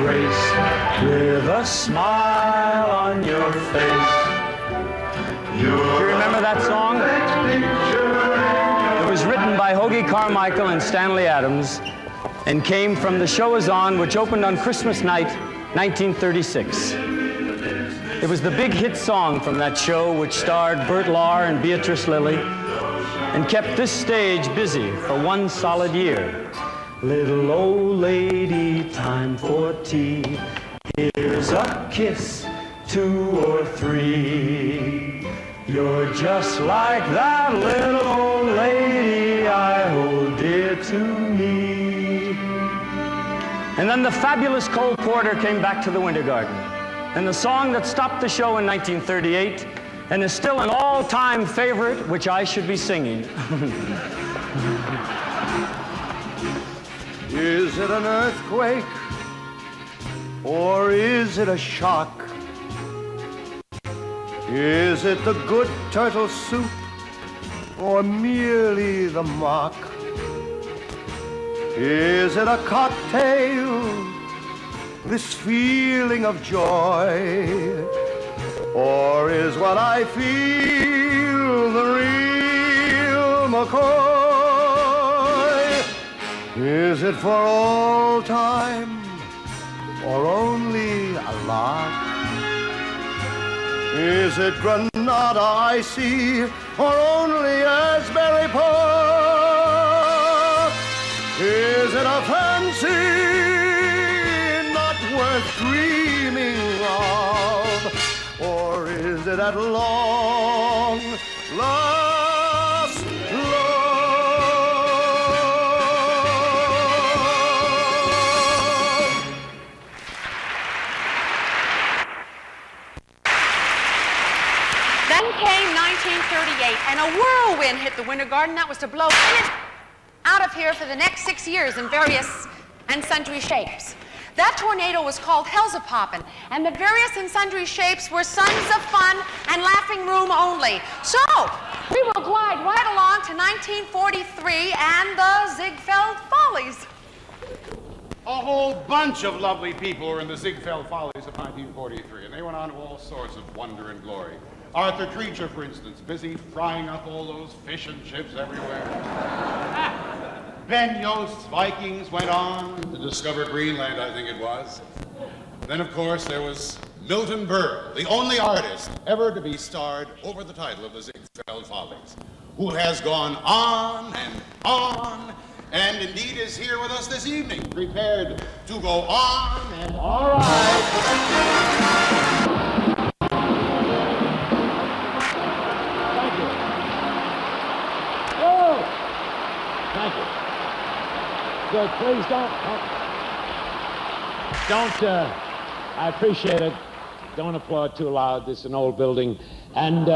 grace, with a smile on your face. Do you remember that song? It was written by Hoagie Carmichael and Stanley Adams and came from The Show Is On, which opened on Christmas night, 1936. It was the big hit song from that show, which starred Bert Lahr and Beatrice Lillie and kept this stage busy for one solid year. Little old lady, time for tea. Here's a kiss, 2 or 3. You're just like that little old lady I hold dear to me. And then the fabulous Cole Porter came back to the Winter Garden. And the song that stopped the show in 1938 and is still an all-time favorite, which I should be singing. Is it an earthquake or is it a shock? Is it the good turtle soup or merely the mock? Is it a cocktail, this feeling of joy? Or is what I feel the real McCoy? Is it for all time or only a lot? Is it Granada icy or only Asbury Park? Is it a fancy not worth dreaming of? Or is it at long last love? Then came 1938, and a whirlwind hit the Winter Garden that was to blow out of here for the next 6 years in various and sundry shapes. That tornado was called Hell's-a-Poppin', and the various and sundry shapes were sons of fun and laughing room only. So, we will glide right along to 1943 and the Ziegfeld Follies. A whole bunch of lovely people were in the Ziegfeld Follies of 1943, and they went on to all sorts of wonder and glory. Arthur Treacher, for instance, busy frying up all those fish and chips everywhere. Ben Yost's Vikings went on to discover Greenland, I think it was. Then, of course, there was Milton Berle, the only artist ever to be starred over the title of the Ziegfeld Follies, who has gone on, and indeed is here with us this evening, prepared to go on and all right. Thank you. So please don't, I appreciate it. Don't applaud too loud. This is an old building. And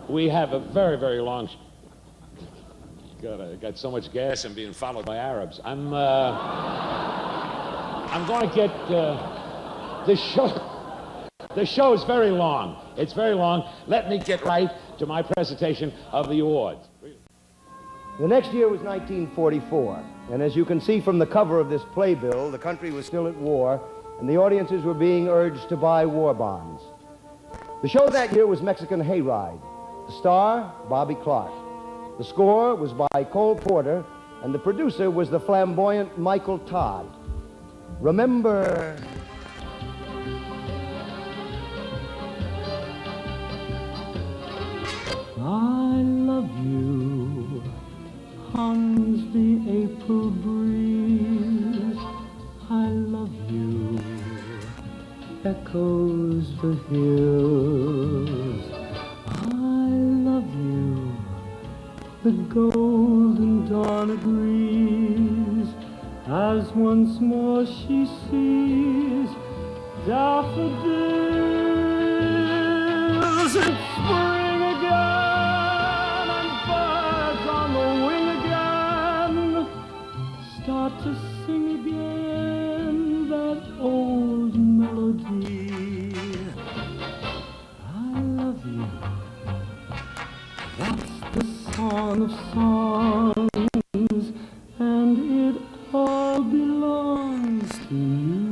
we have a very, very long, God, I got so much gas and being followed by Arabs. I'm going to get, the show is very long. It's very long. Let me get right to my presentation of the awards. The next year was 1944, and as you can see from the cover of this playbill, the country was still at war, and the audiences were being urged to buy war bonds. The show that year was Mexican Hayride. The star, Bobby Clark. The score was by Cole Porter, and the producer was the flamboyant Michael Todd. Remember... I love you, hums the April breeze. I love you, echoes the hills. I love you, the golden dawn agrees, as once more she sees daffodils. It's spring again, and birds on the wing again start to sing again that old melody. I love you, that's the song of songs, and it all belongs to you.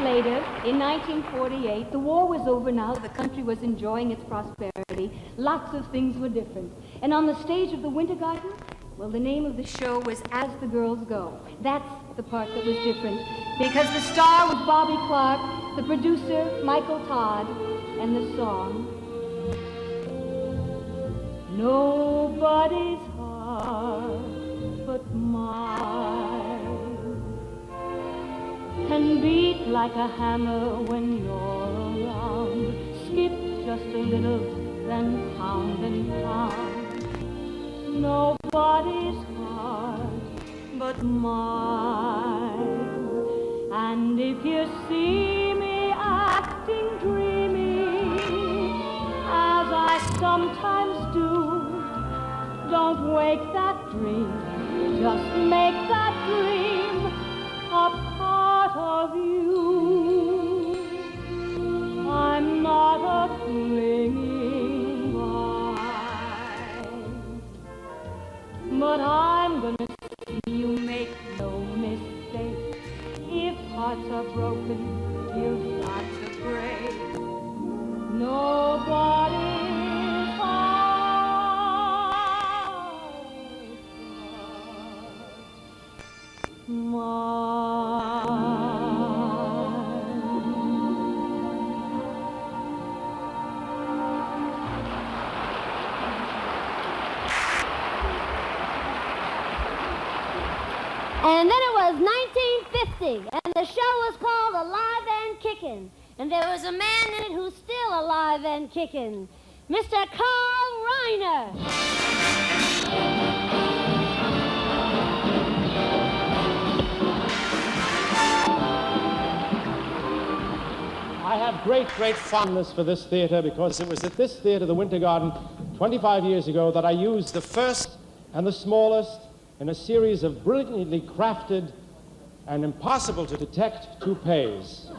Later, in 1948, the war was over now. The country was enjoying its prosperity. Lots of things were different. And on the stage of the Winter Garden, well, the name of the show was As the Girls Go. That's the part that was different, because the star was Bobby Clark, the producer, Michael Todd, and the song, Nobody's heart but mine can beat like a hammer when you're around. Skip just a little, then pound and pound. Nobody's heart but mine. And if you see me acting dreamy, as I sometimes do, don't wake that dream. Just make that dream a part of you. I'm not a clinging vine, but I'm gonna see you make no mistake. If hearts are broken, you've got to break. Nobody's heart And then it was 1950, and the show was called Alive and Kickin'. And there was a man in it who's still alive and kicking, Mr. Carl Reiner. I have great fondness for this theater because it was at this theater, the Winter Garden, 25 years ago that I used the first and the smallest in a series of brilliantly crafted and impossible to detect toupees.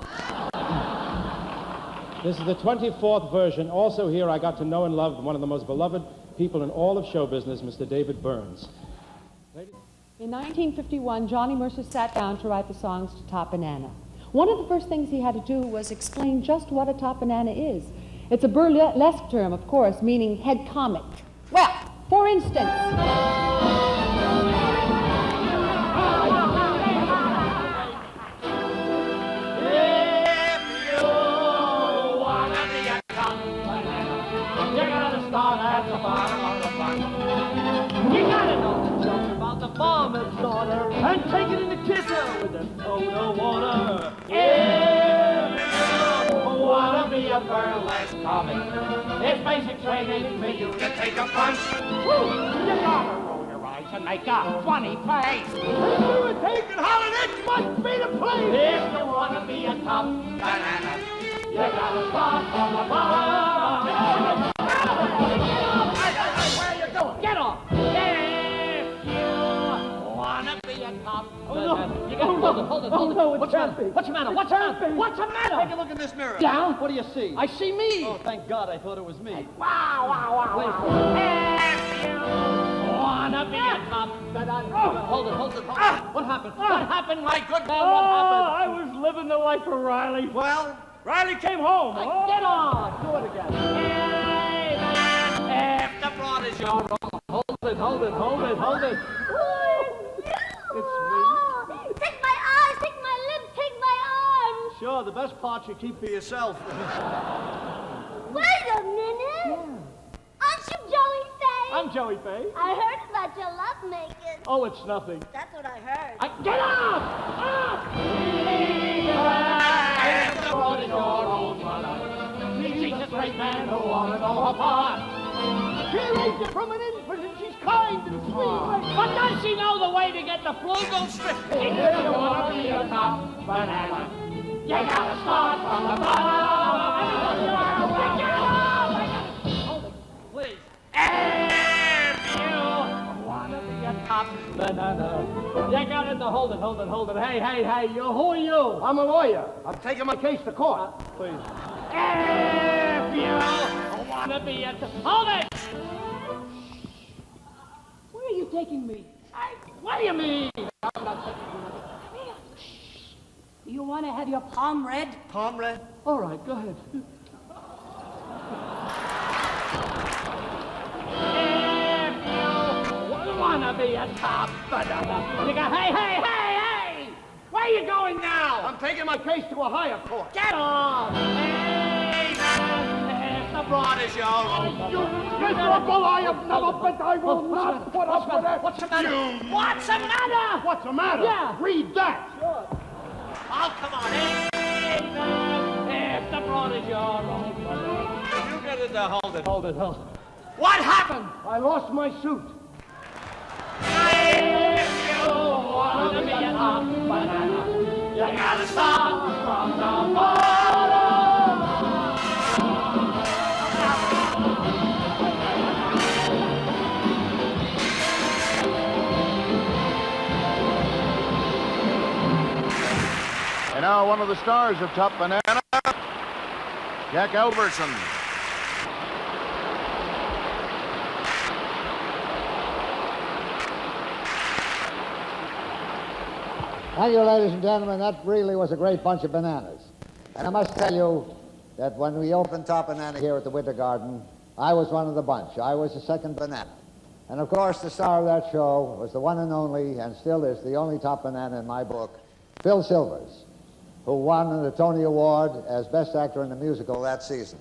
This is the 24th version. Also here I got to know and love one of the most beloved people in all of show business, Mr. David Burns. In 1951, Johnny Mercer sat down to write the songs to Top Banana. One of the first things he had to do was explain just what a top banana is. It's a burlesque term, of course, meaning head comic. Well, for instance... Farmer's daughter, and take it in the kisser with a soda water. If you wanna be a burlesque comic, it's basic training for you to take a punch. Woo! You gotta roll your eyes and make a funny face. Take it, holler, it must be the place. If you wanna be a top banana, you gotta start from the bottom. Where are you going? Get off! Oh, no. You got hold it. No, what's the matter? What's the matter? Take a look in this mirror. Yeah? What do you see? I see me. Oh, thank God, I thought it was me. Wow. If you wanna be a top banana. Hold it. What happened? What happened, my good man? What happened? I was living the life of Riley. Well, Riley came home. Get on. Do it again. Hey, man, if the broad is your own, hold it. It's me. Take my eyes, take my lips, take my arms. Sure, the best part you keep for yourself. Wait a minute. Yeah. Aren't you Joey Faye? I'm Joey Faye. I heard about your lovemaking. Oh, it's nothing. That's what I heard. Get up! If the road is your own mother, she's a straight man who wanna know her part. She raised her from an infant and she's kind and sweet. But does she know the way to get the flu go straight? If you wanna be a top banana, you gotta start from the bottom. Hold it, please. If you wanna be a top banana, you gotta know hold it. Hey, who are you? I'm a lawyer. I'm taking my case to court. Please. If you want to be hold it! Where are you taking me? What do you mean? You want to have your palm read? Palm read? All right, go ahead. If you want to be a top banana, you go, hey! Where are you going now? I'm taking my case to a higher court. Get on! Hey, if the broad is your own. You miserable, I have never been. I will not put up with it. What's the matter? What's the matter? What's the matter? Yeah. Read that. Oh, come on. Hey, if the broad is your own. You get it there. Hold it. What happened? I lost my suit. If you want to be a top banana, you gotta start from the bottom. And now one of the stars of Top Banana, Jack Albertson. Thank you, ladies and gentlemen. That really was a great bunch of bananas. And I must tell you that when we opened Top Banana here at the Winter Garden, I was one of the bunch. I was the second banana. And of course, the star of that show was the one and only, and still is the only top banana in my book, Phil Silvers, who won the Tony Award as Best Actor in a Musical that season.